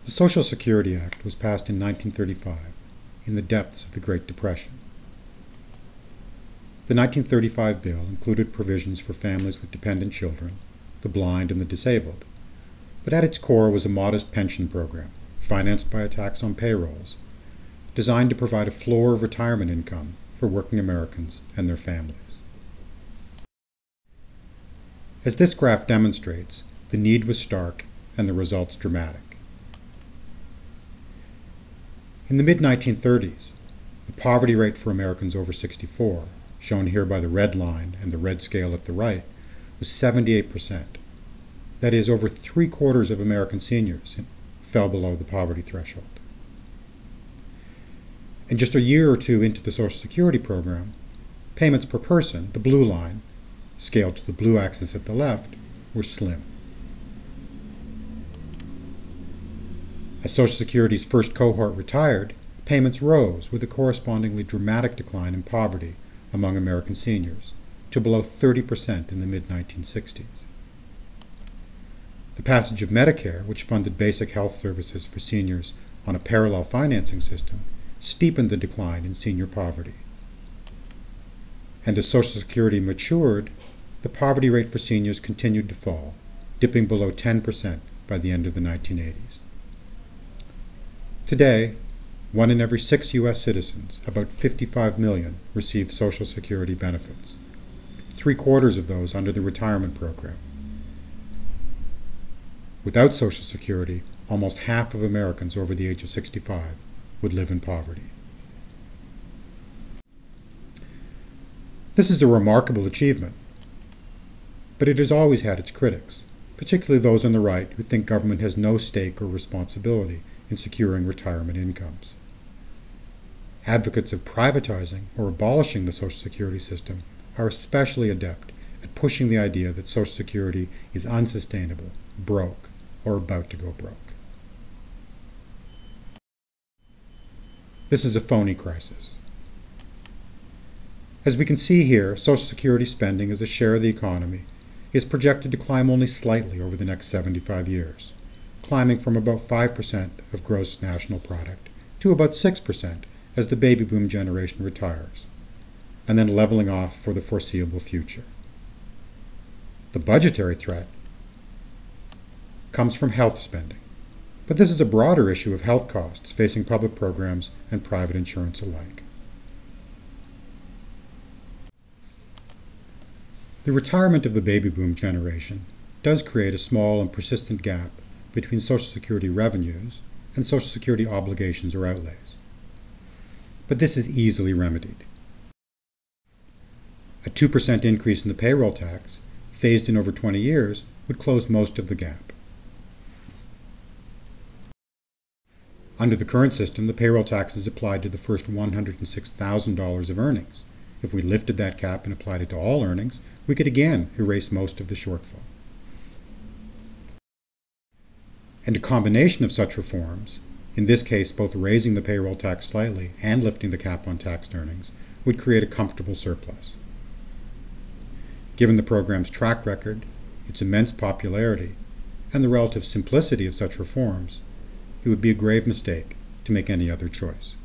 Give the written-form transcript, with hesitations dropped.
The Social Security Act was passed in 1935, in the depths of the Great Depression. The 1935 bill included provisions for families with dependent children, the blind, and the disabled, but at its core was a modest pension program, financed by a tax on payrolls, designed to provide a floor of retirement income for working Americans and their families. As this graph demonstrates, the need was stark and the results dramatic. In the mid-1930s, the poverty rate for Americans over 64, shown here by the red line and the red scale at the right, was 78%. That is, over 3/4 of American seniors fell below the poverty threshold. And just a year or two into the Social Security program, payments per person, the blue line, scaled to the blue axis at the left, were slim. As Social Security's first cohort retired, payments rose with a correspondingly dramatic decline in poverty among American seniors to below 30% in the mid-1960s. The passage of Medicare, which funded basic health services for seniors on a parallel financing system, steepened the decline in senior poverty. And as Social Security matured, the poverty rate for seniors continued to fall, dipping below 10% by the end of the 1980s. Today, 1 in every 6 U.S. citizens, about 55 million, receive Social Security benefits, 3/4 of those under the retirement program. Without Social Security, almost half of Americans over the age of 65 would live in poverty. This is a remarkable achievement, but it has always had its critics, particularly those on the right who think government has no stake or responsibility in securing retirement incomes. Advocates of privatizing or abolishing the Social Security system are especially adept at pushing the idea that Social Security is unsustainable, broke, or about to go broke. This is a phony crisis. As we can see here, Social Security spending as a share of the economy is projected to climb only slightly over the next 75 years, climbing from about 5% of gross national product to about 6% as the baby boom generation retires, and then leveling off for the foreseeable future. The budgetary threat comes from health spending, but this is a broader issue of health costs facing public programs and private insurance alike. The retirement of the baby boom generation does create a small and persistent gap between Social Security revenues and Social Security obligations or outlays. But this is easily remedied. A 2% increase in the payroll tax, phased in over 20 years, would close most of the gap. Under the current system, the payroll tax is applied to the first $106,000 of earnings. If we lifted that cap and applied it to all earnings, we could again erase most of the shortfall. And a combination of such reforms, in this case both raising the payroll tax slightly and lifting the cap on taxed earnings, would create a comfortable surplus. Given the program's track record, its immense popularity, and the relative simplicity of such reforms, it would be a grave mistake to make any other choice.